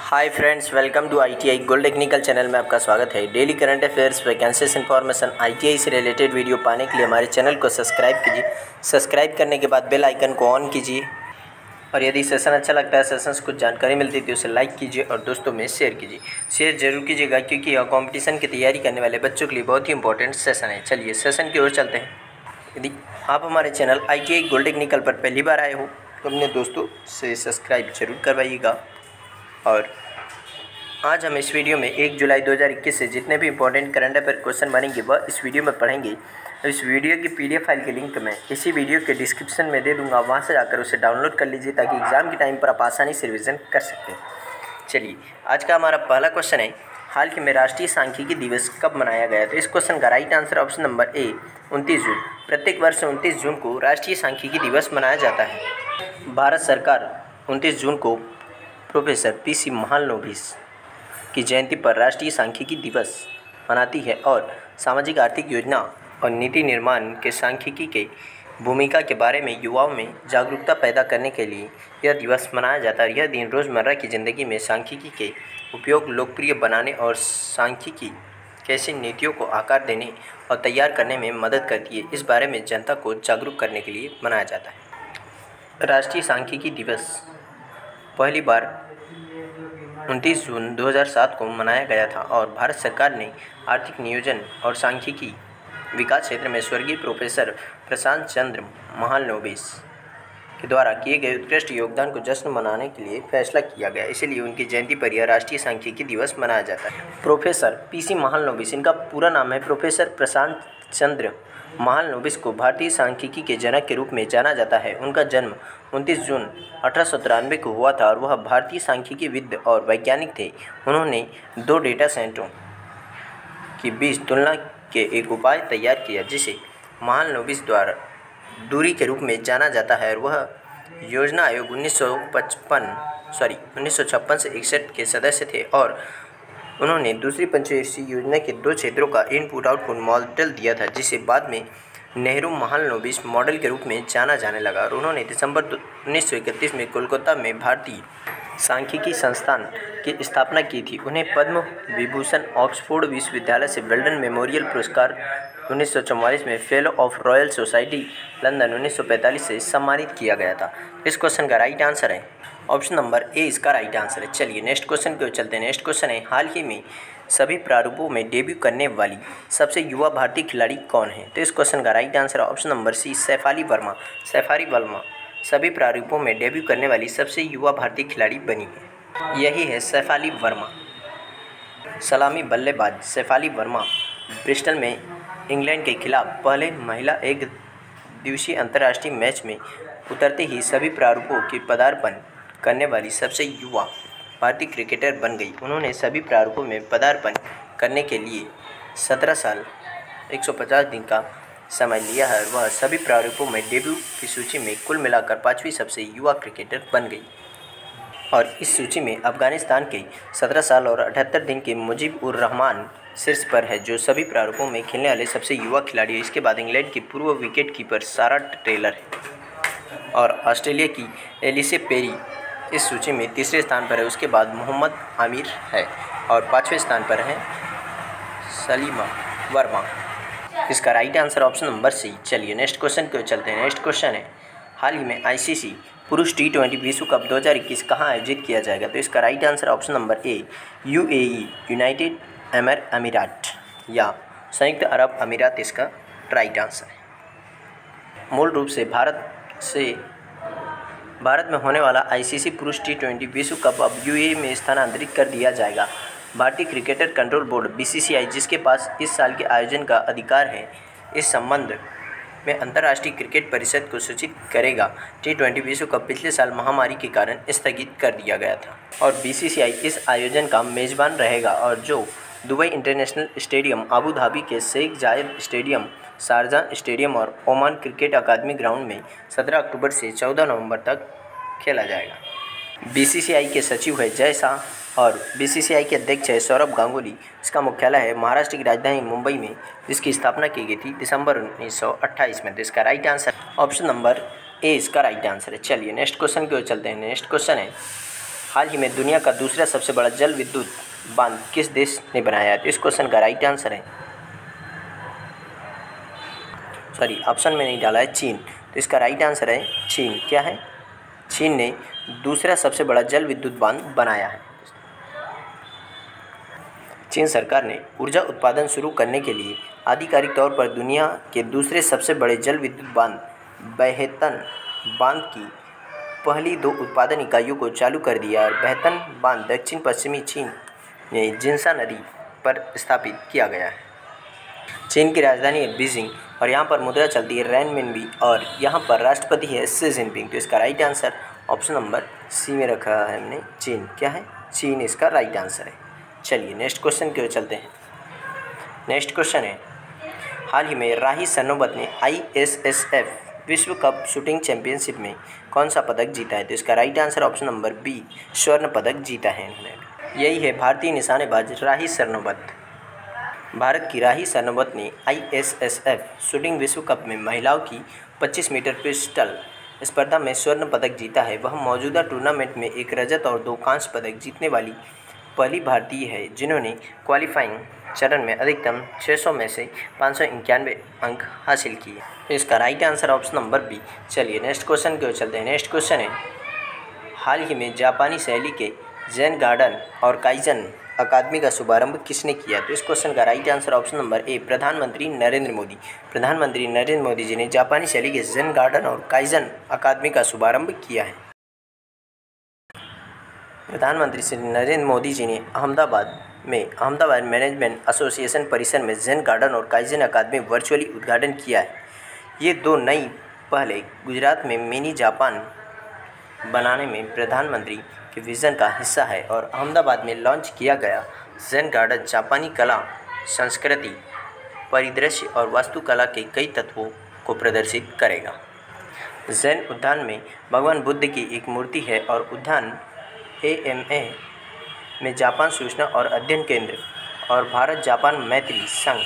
Hi friends, welcome to ITI gold technical channel में आपका स्वागत है। Daily current affairs, vacancies information, ITI से रिलेटेड वीडियो पाने के लिए हमारे चैनल को सब्सक्राइब कीजिए। सब्सक्राइब करने के बाद बेल आइकन को ऑन कीजिए और यदि सेशन अच्छा लगता है, सेशन से कुछ जानकारी मिलती है तो उसे लाइक कीजिए और दोस्तों में शेयर कीजिए। शेयर जरूर कीजिएगा क्योंकि यह कंपटीशन की तैयारी करने वाले बच्चों के लिए बहुत ही इंपॉर्टेंट सेशन है। चलिए सेशन की ओर चलते हैं। यदि आप हमारे चैनल आईटीआई गोल्ड टेक्निकल पर पहली बार आए हो तो अपने दोस्तों से सब्सक्राइब जरूर करवाइएगा। और आज हम इस वीडियो में 1 जुलाई 2021 से जितने भी इंपॉर्टेंट करंट अफेयर क्वेश्चन बनेंगे वह इस वीडियो में पढ़ेंगे। इस वीडियो की पीडीएफ फाइल की लिंक मैं इसी वीडियो के डिस्क्रिप्शन में दे दूंगा, वहां से जाकर उसे डाउनलोड कर लीजिए ताकि एग्जाम के टाइम पर आप आसानी से रिवीजन कर सकते हैं। चलिए, आज का हमारा पहला क्वेश्चन है, हाल ही में राष्ट्रीय सांख्यिकी दिवस कब मनाया गया? तो इस क्वेश्चन का right answer option number A 29 जून। प्रत्येक वर्ष 29 जून को राष्ट्रीय सांख्यिकी दिवस मनाया जाता है। भारत सरकार 29 जून को प्रोफेसर पीसी महालनोबिस की जयंती पर राष्ट्रीय सांख्यिकी दिवस मनाती है और सामाजिक आर्थिक योजना और नीति निर्माण के सांख्यिकी के भूमिका के बारे में युवाओं में जागरूकता पैदा करने के लिए यह दिवस मनाया जाता है। यह दिन रोज़मर्रा की ज़िंदगी में सांख्यिकी के उपयोग लोकप्रिय बनाने और सांख्यिकी कैसी नीतियों को आकार देने और तैयार करने में मदद करती है, इस बारे में जनता को जागरूक करने के लिए मनाया जाता है। राष्ट्रीय सांख्यिकी दिवस पहली बार 29 जून 2007 को मनाया गया था और भारत सरकार ने आर्थिक नियोजन और सांख्यिकी विकास क्षेत्र में स्वर्गीय प्रोफेसर प्रशांत चंद्र महालनोबिस के द्वारा किए गए उत्कृष्ट योगदान को जश्न मनाने के लिए फैसला किया गया। इसीलिए उनकी जयंती पर यह राष्ट्रीय सांख्यिकी दिवस मनाया जाता है। प्रोफेसर पीसी महालनोबिस, इनका पूरा नाम है प्रोफेसर प्रशांत चंद्र महालनोबिस को भारतीय सांख्यिकी के जनक के रूप में जाना जाता है। उनका जन्म 29 जून 1893 को हुआ था और वह भारतीय सांख्यिकीविद और वैज्ञानिक थे। उन्होंने 2 डेटा सेटों के बीच तुलना के एक उपाय तैयार किया जिसे महालनोबिस द्वारा दूरी के रूप में जाना जाता है और वह योजना आयोग 1956 से 61 के सदस्य थे और उन्होंने दूसरी पंचवर्षीय योजना के 2 क्षेत्रों का इनपुट आउटपुट मॉडल दिया था जिसे बाद में नेहरू महालनोबिस मॉडल के रूप में जाना जाने लगा। और उन्होंने दिसंबर 1931 में कोलकाता में भारतीय सांख्यिकी संस्थान की स्थापना की थी। उन्हें पद्म विभूषण, ऑक्सफोर्ड विश्वविद्यालय से वेल्डन मेमोरियल पुरस्कार 1944 में, fellow of royal society London 1945 से सम्मानित किया गया था। इस क्वेश्चन का राइट आंसर है ऑप्शन नंबर ए, इसका राइट आंसर है। चलिए नेक्स्ट क्वेश्चन की ओर चलते हैं। नेक्स्ट क्वेश्चन है, हाल ही में सभी प्रारूपों में डेब्यू करने वाली सबसे युवा भारतीय खिलाड़ी कौन है? तो इस क्वेश्चन का राइट आंसर है option number C, Shafali Verma. Shafali Verma सभी प्रारूपों में डेब्यू करने वाली सबसे युवा भारतीय खिलाड़ी बनी है। यही है सैफाली वर्मा। सलामी बल्लेबाज सैफाली वर्मा ब्रिस्टल में इंग्लैंड के खिलाफ पहले महिला एक दिवसीय अंतर्राष्ट्रीय मैच में उतरते ही सभी प्रारूपों की पदार्पण करने वाली सबसे युवा भारतीय क्रिकेटर बन गई। उन्होंने सभी प्रारूपों में पदार्पण करने के लिए 17 साल 150 दिन का समय लिया है और वह सभी प्रारूपों में डेब्यू की सूची में कुल मिलाकर 5वीं सबसे युवा क्रिकेटर बन गई। और इस सूची में अफगानिस्तान के 17 साल और 78 दिन के मुजीब उर रहमान शीर्ष पर है, जो सभी प्रारूपों में खेलने वाले सबसे युवा खिलाड़ी है। इसके बाद इंग्लैंड की पूर्व विकेट कीपर सारा टेलर है और ऑस्ट्रेलिया की एलिसे पेरी इस सूची में तीसरे स्थान पर है। उसके बाद मोहम्मद आमिर है और 5वें स्थान पर है सलीमा वर्मा। इसका right answer option number C. चलिए नेक्स्ट क्वेश्चन को चलते हैं। नेक्स्ट क्वेश्चन है, हाल ही में आईसीसी पुरुष T20 विश्व कप 2021 कहाँ आयोजित किया जाएगा? तो इसका right answer option number A, UAE United अमीरात या संयुक्त अरब अमीरात इसका राइट आंसर है। मूल रूप से भारत में होने वाला आईसीसी पुरुष T20 विश्व कप अब यूएई में स्थानांतरित कर दिया जाएगा। भारतीय क्रिकेटर कंट्रोल बोर्ड बीसीसीआई, जिसके पास इस साल के आयोजन का अधिकार है, इस संबंध में अंतर्राष्ट्रीय क्रिकेट परिषद को सूचित करेगा। T20 विश्व कप पिछले साल महामारी के कारण स्थगित कर दिया गया था और बीसीसीआई इस आयोजन का मेजबान रहेगा और जो Dubai international stadium, Abu Dhabi के Sheikh Zayed stadium, Sharjah stadium और ओमान क्रिकेट अकादमी ग्राउंड में 17 अक्टूबर से 14 नवंबर तक खेला जाएगा। बीसीसीआई के सचिव है जय शाह और बीसीसीआई के अध्यक्ष है सौरभ गांगुली। इसका मुख्यालय है महाराष्ट्र की राजधानी मुंबई में, जिसकी स्थापना की गई थी दिसंबर 1928 में। तो इसका right answer option number A इसका राइट आंसर है। चलिए नेक्स्ट क्वेश्चन की ओर चलते हैं। नेक्स्ट क्वेश्चन है, हाल ही में दुनिया का दूसरा सबसे बड़ा जल विद्युत बांध किस देश ने बनाया है? तो इस क्वेश्चन का राइट आंसर है, सॉरी ऑप्शन में नहीं डाला है, चीन। तो इसका राइट आंसर है चीन। क्या है? चीन ने दूसरा सबसे बड़ा जल विद्युत बांध बनाया है। चीन सरकार ने ऊर्जा उत्पादन शुरू करने के लिए आधिकारिक तौर पर दुनिया के दूसरे सबसे बड़े जल विद्युत बांध बहेतन बांध की पहली 2 उत्पादन इकाइयों को चालू कर दिया और बहेतन बांध दक्षिण पश्चिमी चीन में जिन्सा नदी पर स्थापित किया गया है। चीन की राजधानी है बीजिंग और यहाँ पर मुद्रा चलती है रेनमिनबी और यहाँ पर राष्ट्रपति है शी जिनपिंग। तो इसका right answer option number C में रखा है हमने, चीन। क्या है? चीन इसका राइट आंसर है। चलिए नेक्स्ट क्वेश्चन की ओर चलते हैं। नेक्स्ट क्वेश्चन है, हाल ही में राही सरनोबत ने ISSF विश्व कप शूटिंग चैंपियनशिप में कौन सा पदक जीता है? तो इसका right answer option number B, स्वर्ण पदक जीता है इन्होंने। यही है भारतीय निशानेबाज राही सरनोबत। भारत की राही सरनोबत ने ISSF शूटिंग विश्व कप में महिलाओं की 25 मीटर पिस्टल स्पर्धा में स्वर्ण पदक जीता है। वह मौजूदा टूर्नामेंट में एक रजत और 2 कांस्य पदक जीतने वाली पहली भारतीय है जिन्होंने क्वालिफाइंग चरण में अधिकतम 600 में से 591 अंक हासिल किए। इसका right answer option number B. चलिए नेक्स्ट क्वेश्चन की ओर चलते हैं। नेक्स्ट क्वेश्चन है, हाल ही में जापानी शैली के जेन गार्डन और काइजन अकादमी का शुभारंभ किसने किया? तो इस क्वेश्चन का right answer option number A, प्रधानमंत्री नरेंद्र मोदी। प्रधानमंत्री नरेंद्र मोदी जी ने जापानी शैली के जेन गार्डन और काइजन अकादमी का शुभारंभ किया है। प्रधानमंत्री श्री नरेंद्र मोदी जी ने अहमदाबाद मैनेजमेंट एसोसिएशन परिसर में जेन गार्डन और काइजन अकादमी वर्चुअली उद्घाटन किया है। ये 2 नई पहले गुजरात में मिनी जापान बनाने में प्रधानमंत्री के विज़न का हिस्सा है और अहमदाबाद में लॉन्च किया गया जेन गार्डन जापानी कला, संस्कृति, परिदृश्य और वास्तुकला के कई तत्वों को प्रदर्शित करेगा। जेन उद्यान में भगवान बुद्ध की एक मूर्ति है और उद्यान AMA में जापान सूचना और अध्ययन केंद्र और भारत जापान मैत्री संघ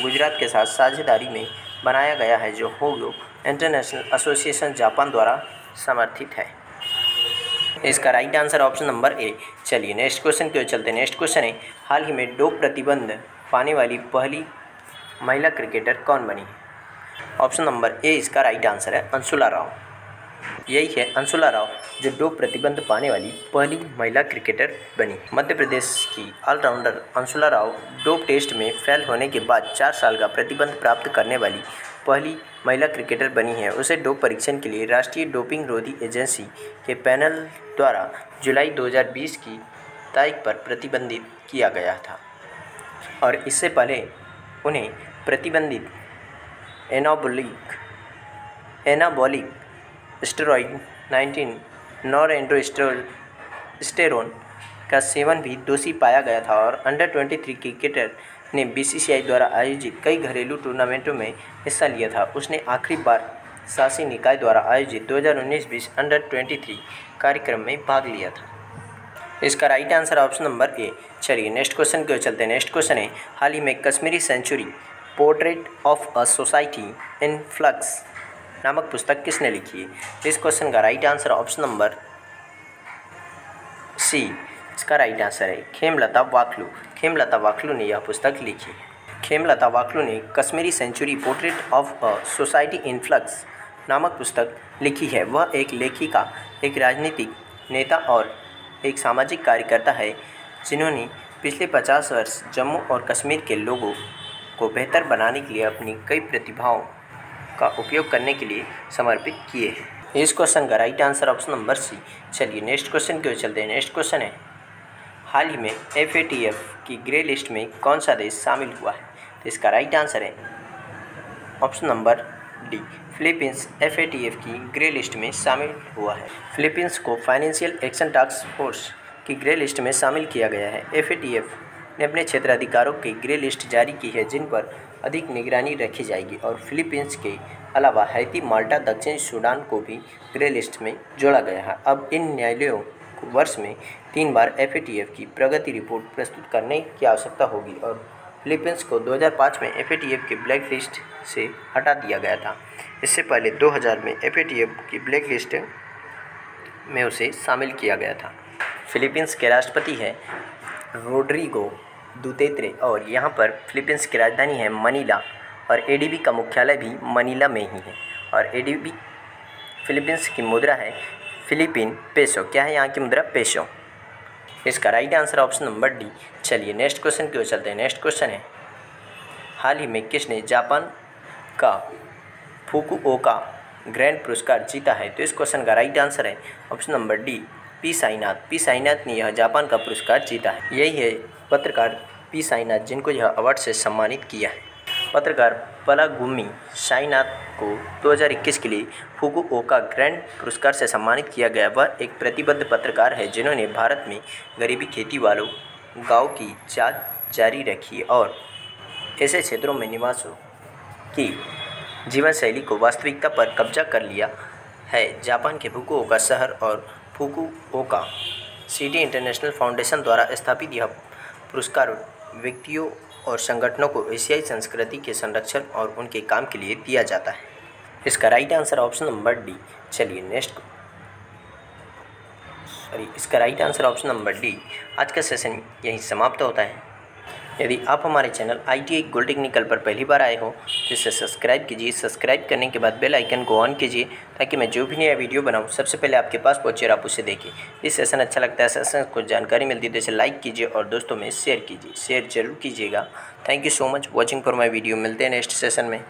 गुजरात के साथ साझेदारी में बनाया गया है जो होगो इंटरनेशनल एसोसिएशन जापान द्वारा समर्थित है। इसका right answer option number A. चलिए नेक्स्ट क्वेश्चन की ओर चलते हैं। नेक्स्ट क्वेश्चन है, हाल ही में डोप प्रतिबंध पाने वाली पहली महिला क्रिकेटर कौन बनी? ऑप्शन नंबर ए इसका राइट आंसर है, अंशुला राव। यही है अंशुला राव जो डोप प्रतिबंध पाने वाली पहली महिला क्रिकेटर बनी। मध्य प्रदेश की allrounder Anshula Rao dope test में फेल होने के बाद 4 साल का प्रतिबंध प्राप्त करने वाली पहली महिला क्रिकेटर बनी है। उसे डोप परीक्षण के लिए राष्ट्रीय डोपिंग रोधी एजेंसी के पैनल द्वारा जुलाई 2020 की तारीख पर प्रतिबंधित किया गया था और इससे पहले उन्हें प्रतिबंधित एनाबॉलिक स्टेरॉइड 19 नॉरएंड्रोस्टेरोन का सेवन भी दोषी पाया गया था और अंडर 23 क्रिकेटर ने BCCI द्वारा आयोजित कई घरेलू टूर्नामेंटों में हिस्सा लिया था। उसने आखिरी बार शासी निकाय द्वारा आयोजित 2019-20 अंडर 23 कार्यक्रम में भाग लिया था। इसका right answer option number A. चलिए नेक्स्ट क्वेश्चन की ओर चलते हैं। नेक्स्ट क्वेश्चन है, हाल ही में Kashmiri century portrait of a society in flux नामक पुस्तक किसने लिखी है? इस क्वेश्चन का right answer option number C इसका राइट आंसर है, खेमलता वाकलू। खेमलता वाकलू ने यह पुस्तक लिखी है। खेमलता वाकलू ने Kashmiri century portrait of a society in flux नामक पुस्तक लिखी है। वह एक लेखिका, एक राजनीतिक नेता और एक सामाजिक कार्यकर्ता है जिन्होंने पिछले 50 वर्ष जम्मू और कश्मीर के लोगों को बेहतर बनाने के लिए अपनी कई प्रतिभाओं का उपयोग करने के लिए समर्पित किए हैं। इस क्वेश्चन का right answer option number C. चलिए नेक्स्ट क्वेश्चन की ओर चलते हैं। नेक्स्ट क्वेश्चन है, हाल ही में FATF की ग्रे लिस्ट में कौन सा देश शामिल हुआ है? तो इसका राइट आंसर है option number D, Philippines FATF की ग्रे लिस्ट में शामिल हुआ है। फिलीपींस को फाइनेंशियल एक्शन टास्क फोर्स की ग्रे लिस्ट में शामिल किया गया है। FATF ने अपने क्षेत्राधिकारों की ग्रे लिस्ट जारी की है जिन पर अधिक निगरानी रखी जाएगी और फिलीपींस के अलावा हैती, माल्टा, दक्षिण सूडान को भी ग्रे लिस्ट में जोड़ा गया है। अब इन न्यायालयों को वर्ष में 3 बार FATF की प्रगति रिपोर्ट प्रस्तुत करने की आवश्यकता होगी और फिलीपींस को 2005 में FATF की ब्लैक लिस्ट से हटा दिया गया था। इससे पहले 2000 में FATF की ब्लैक लिस्ट में उसे शामिल किया गया था। फिलीपींस के राष्ट्रपति हैं रोड्रिगो दुतेर्ते और यहाँ पर फिलीपींस की राजधानी है मनीला और एडीबी का मुख्यालय भी मनीला में ही है। और एडीबी फिलीपींस की मुद्रा है फिलीपीन पेसो। क्या है यहाँ की मुद्रा? पेसो। इसका right answer option number D. चलिए नेक्स्ट क्वेश्चन की ओर चलते हैं। नेक्स्ट क्वेश्चन है, हाल ही में किसने जापान का फुकुओका ग्रैंड पुरस्कार जीता है? तो इस क्वेश्चन का राइट आंसर है option number D, P Sainath. P Sainath ने यह जापान का पुरस्कार जीता है। यही है पत्रकार पी साईनाथ जिनको यह अवार्ड से सम्मानित किया है। पत्रकार पलागुमी साईनाथ को 2021 के लिए फुकुओका ग्रैंड पुरस्कार से सम्मानित किया गया। वह एक प्रतिबद्ध पत्रकार है जिन्होंने भारत में गरीबी, खेती वालों गाँव की जांच जारी रखी और ऐसे क्षेत्रों में निवासों की जीवन शैली को वास्तविकता पर कब्जा कर लिया है। जापान के फुकुओका शहर और फुकुओका सिटी इंटरनेशनल फाउंडेशन द्वारा स्थापित यह पुरस्कार व्यक्तियों और संगठनों को एशियाई संस्कृति के संरक्षण और उनके काम के लिए दिया जाता है। इसका right answer option number D. चलिए इसका right answer option number D. आज का सेशन यहीं समाप्त होता है। यदि आप हमारे चैनल ITI गोल्ड टेक्निकल पर पहली बार आए हो तो इसे सब्सक्राइब कीजिए। सब्सक्राइब करने के बाद बेल आइकन को ऑन कीजिए ताकि मैं जो भी नया वीडियो बनाऊं सबसे पहले आपके पास पहुंचे और आप उसे देखें। इस सेशन अच्छा लगता है, सेशन को जानकारी मिलती है तो इसे लाइक कीजिए और दोस्तों में शेयर कीजिए। शेयर जरूर कीजिएगा। Thank you so much watching for my video. मिलते हैं नेक्स्ट सेशन में।